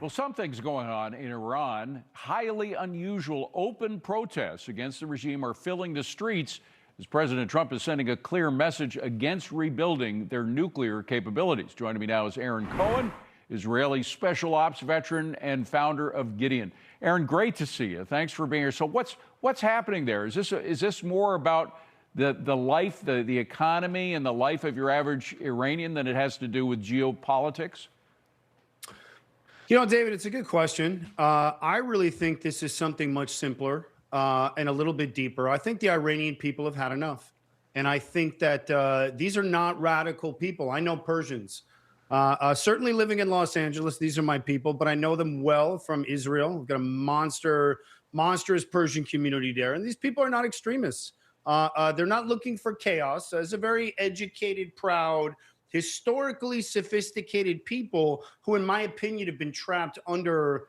Well, something's going on in Iran. Highly unusual open protests against the regime are filling the streets as President Trump is sending a clear message against rebuilding their nuclear capabilities. Joining me now is Aaron Cohen, Israeli special ops veteran and founder of Gideon. Aaron, great to see you. Thanks for being here. So what's happening there? Is this more about the life, the economy and the life of your average Iranian than it has to do with geopolitics? You know, David, it's a good question. I really think this is something much simpler and a little bit deeper. I think the Iranian people have had enough. And I think that these are not radical people. I know Persians. Certainly living in Los Angeles, these are my people, but I know them well from Israel. We've got a monstrous Persian community there. And these people are not extremists. They're not looking for chaos. It's a very educated, proud, historically sophisticated people who, in my opinion, have been trapped under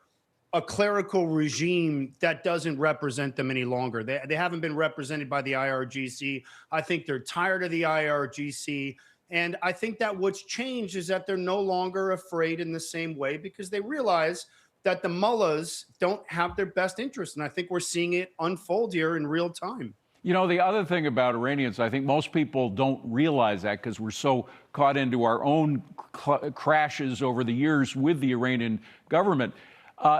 a clerical regime that doesn't represent them any longer. They haven't been represented by the IRGC. I think they're tired of the IRGC. And I think that what's changed is that they're no longer afraid in the same way because they realize that the mullahs don't have their best interests. And I think we're seeing it unfold here in real time. You know, the other thing about Iranians, I think most people don't realize that because we're so caught into our own crashes over the years with the Iranian government.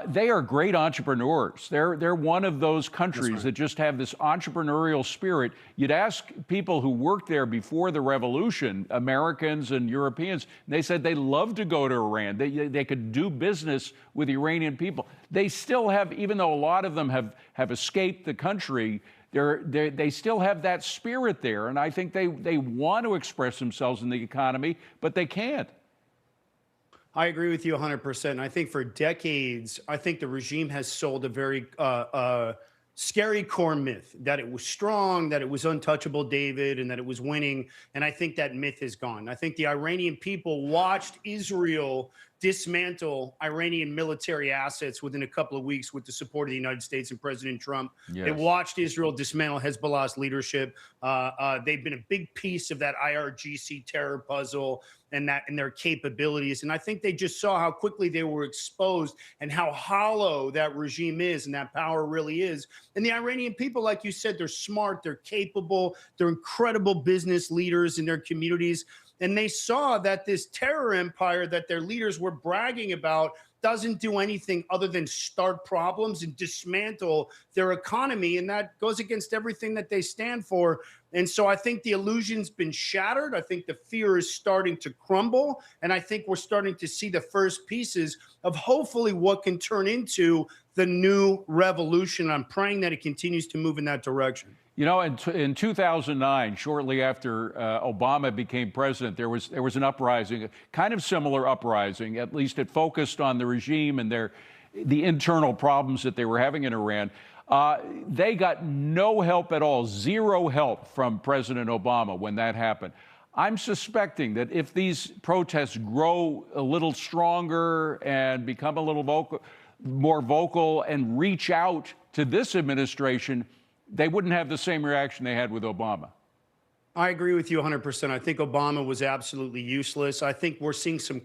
They are great entrepreneurs. They're one of those countries that just have this entrepreneurial spirit. You'd ask people who worked there before the revolution, Americans and Europeans, they said they love to go to Iran. They could do business with Iranian people. They still have, even though a lot of them have escaped the country, they still have that spirit there, and I think they want to express themselves in the economy, but they can't. I agree with you 100%. And I think for decades, I think the regime has sold a very scary core myth that it was strong, that it was untouchable, David, and that it was winning. And I think that myth is gone. I think the Iranian people watched Israel dismantle Iranian military assets within a couple of weeks with the support of the United States and President Trump. Yes. They watched Israel dismantle Hezbollah's leadership. They've been a big piece of that IRGC terror puzzle and their capabilities. And I think they just saw how quickly they were exposed and how hollow that regime is and that power really is. And the Iranian people, like you said, they're smart, they're capable, they're incredible business leaders in their communities. And they saw that this terror empire that their leaders were bragging about doesn't do anything other than start problems and dismantle their economy. And that goes against everything that they stand for. And so I think the illusion's been shattered. I think the fear is starting to crumble. And I think we're starting to see the first pieces of hopefully what can turn into the new revolution. I'm praying that it continues to move in that direction. You know, in 2009, shortly after Obama became president, there was an uprising, a kind of similar uprising. At least it focused on the regime and the internal problems that they were having in Iran. They got no help at all, zero help from President Obama when that happened. I'm suspecting that if these protests grow a little stronger and become a little more vocal and reach out to this administration, they wouldn't have the same reaction they had with Obama. I agree with you 100%. I think Obama was absolutely useless. I think we're seeing some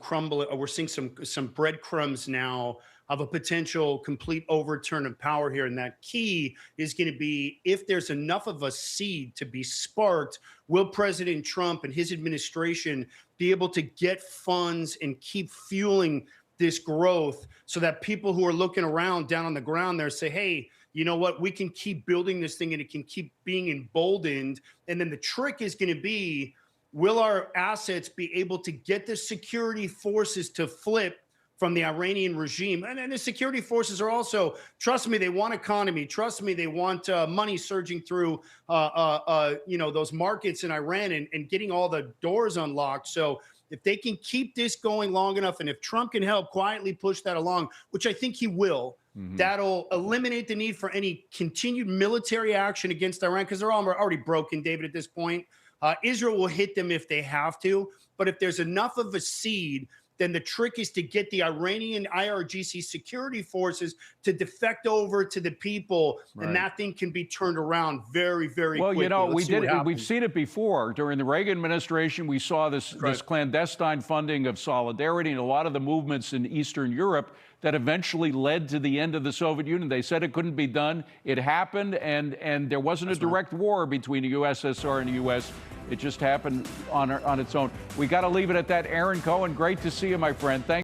we're seeing some breadcrumbs now of a potential complete overturn of power here. And that key is going to be if there's enough of a seed to be sparked, will President Trump and his administration be able to get funds and keep fueling this growth so that people who are looking around down on the ground there say, hey, you know what, we can keep building this thing and it can keep being emboldened. And then the trick is going to be, will our assets be able to get the security forces to flip from the Iranian regime? And then the security forces are also, trust me, they want economy. Trust me, they want money surging through, those markets in Iran and getting all the doors unlocked. So if they can keep this going long enough, and if Trump can help quietly push that along, which I think he will, that'll eliminate the need for any continued military action against Iran, because they're already broken, David, at this point. Israel will hit them if they have to. But if there's enough of a seed then the trick is to get the Iranian IRGC security forces to defect over to the people, and that thing can be turned around very, very quickly. Well, you know, we've seen it before. During the Reagan administration, we saw this clandestine funding of Solidarity and a lot of the movements in Eastern Europe that eventually led to the end of the Soviet Union. They said it couldn't be done. It happened, and there wasn't a direct war between the USSR and the U.S. It just happened on its own. We got to leave it at that. Aaron Cohen, great to see you, my friend. Thank